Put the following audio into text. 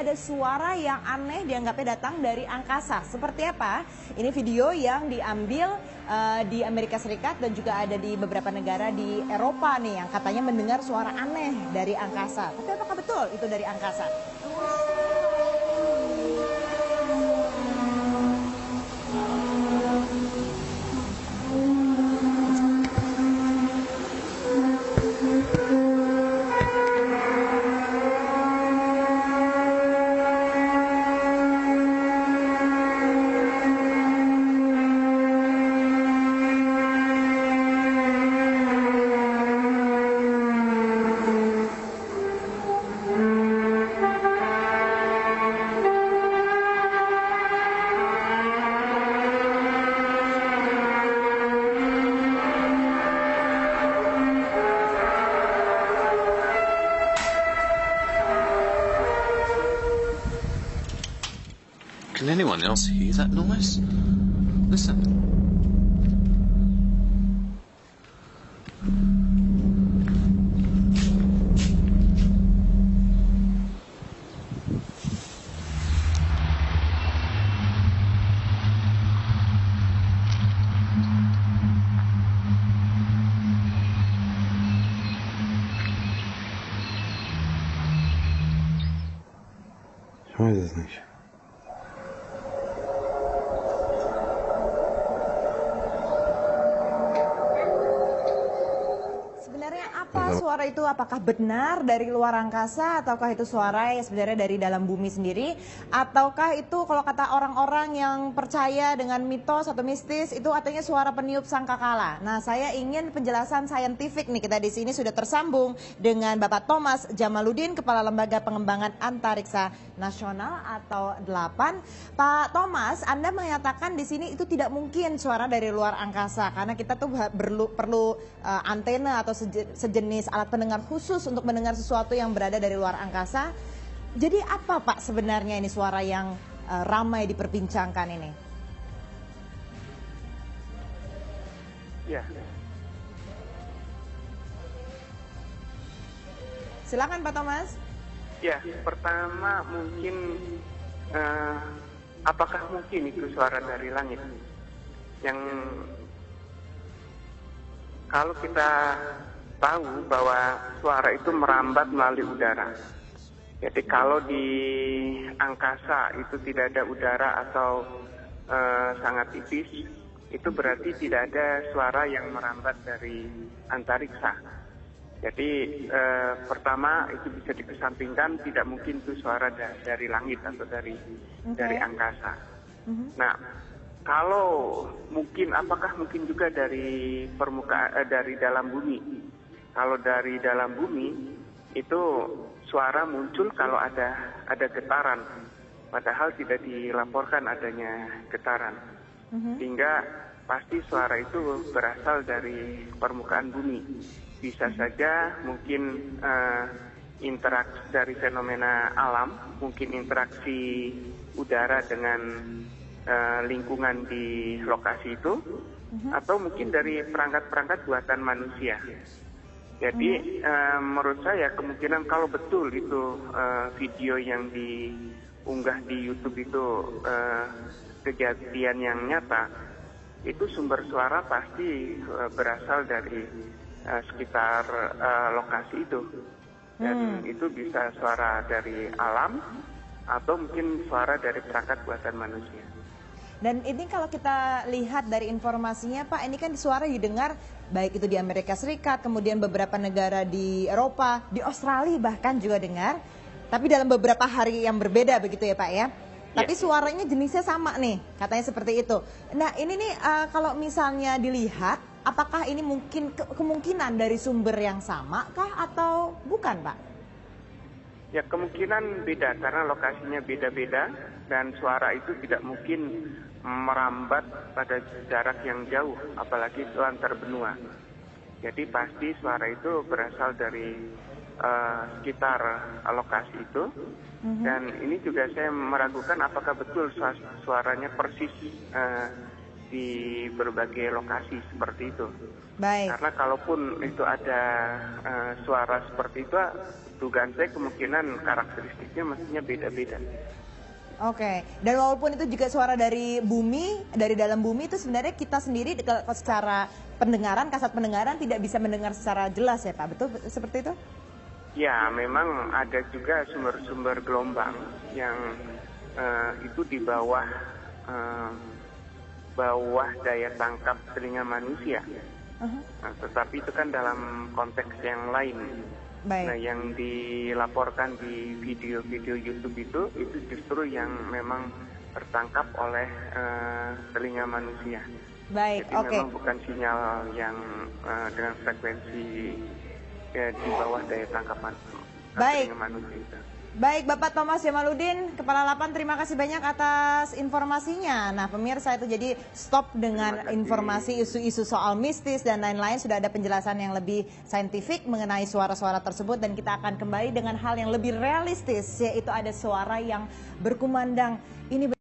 ada suara yang aneh dianggapnya datang dari angkasa. Seperti apa? Ini video yang diambil di Amerika Serikat dan juga ada di beberapa negara di Eropa nih yang katanya mendengar suara aneh dari angkasa. Tapi apakah betul itu dari angkasa? Can anyone else hear that noise? Listen. Что это значит? Sebenarnya apa suara itu? Apakah benar dari luar angkasa ataukah itu suara yang sebenarnya dari dalam bumi sendiri? Ataukah itu kalau kata orang-orang yang percaya dengan mitos atau mistis itu artinya suara peniup sangkakala. Nah, saya ingin penjelasan saintifik nih. Kita di sini sudah tersambung dengan Bapak Thomas Jamaludin, Kepala Lembaga Pengembangan Antariksa Nasional atau 8. Pak Thomas, Anda menyatakan di sini itu tidak mungkin suara dari luar angkasa karena kita tuh perlu antena atau sejenis alat pendengar khusus untuk mendengar sesuatu yang berada dari luar angkasa. Jadi apa Pak sebenarnya ini suara yang ramai diperbincangkan ini? Ya, Silakan Pak Thomas. ya. Pertama mungkin apakah mungkin itu suara dari langit? Yang kalau kita tahu bahwa suara itu merambat melalui udara. Jadi kalau di angkasa itu tidak ada udara atau sangat tipis, itu berarti tidak ada suara yang merambat dari antariksa. Jadi pertama itu bisa dikesampingkan, tidak mungkin itu suara dari langit atau dari angkasa. Nah, kalau mungkin, apakah mungkin juga dari permukaan dari dalam bumi? Kalau dari dalam bumi itu suara muncul kalau ada getaran, padahal tidak dilaporkan adanya getaran, sehingga pasti suara itu berasal dari permukaan bumi. Bisa saja mungkin interaksi dari fenomena alam, mungkin interaksi udara dengan lingkungan di lokasi itu, atau mungkin dari perangkat-perangkat buatan manusia. Jadi menurut saya kemungkinan kalau betul itu video yang diunggah di YouTube itu kejadian yang nyata, itu sumber suara pasti berasal dari sekitar lokasi itu. Dan itu bisa suara dari alam atau mungkin suara dari perangkat buatan manusia. Dan ini kalau kita lihat dari informasinya Pak, ini kan suara didengar baik itu di Amerika Serikat, kemudian beberapa negara di Eropa, di Australia bahkan juga dengar. Tapi dalam beberapa hari yang berbeda begitu ya Pak ya. Tapi suaranya jenisnya sama nih, katanya seperti itu. Nah ini nih kalau misalnya dilihat, apakah ini mungkin kemungkinan dari sumber yang sama kah atau bukan Pak? Ya kemungkinan beda karena lokasinya beda-beda dan suara itu tidak mungkin merambat pada jarak yang jauh, apalagi itu antar benua. Jadi pasti suara itu berasal dari sekitar lokasi itu. Dan ini juga saya meragukan apakah betul suaranya persis di berbagai lokasi seperti itu. Baik. Karena kalaupun itu ada suara seperti itu, dugaan saya kemungkinan karakteristiknya mestinya beda-beda. Oke, dan walaupun itu juga suara dari bumi, dari dalam bumi, itu sebenarnya kita sendiri secara pendengaran, kasat pendengaran tidak bisa mendengar secara jelas ya Pak, betul seperti itu? Ya, memang ada juga sumber-sumber gelombang yang itu di bawah daya tangkap telinga manusia. Nah, tetapi itu kan dalam konteks yang lain. Baik. Nah, yang dilaporkan di video-video YouTube itu justru yang memang tertangkap oleh telinga manusia. Baik, Jadi oke. memang bukan sinyal yang dengan frekuensi di bawah daya tangkapan Baik. telinga manusia itu. Baik, Bapak Thomas Jamaluddin, Kepala Lapan, terima kasih banyak atas informasinya. Nah, pemirsa, itu jadi stop dengan informasi isu-isu soal mistis dan lain-lain. Sudah ada penjelasan yang lebih saintifik mengenai suara-suara tersebut, dan kita akan kembali dengan hal yang lebih realistis, yaitu ada suara yang berkumandang. Ini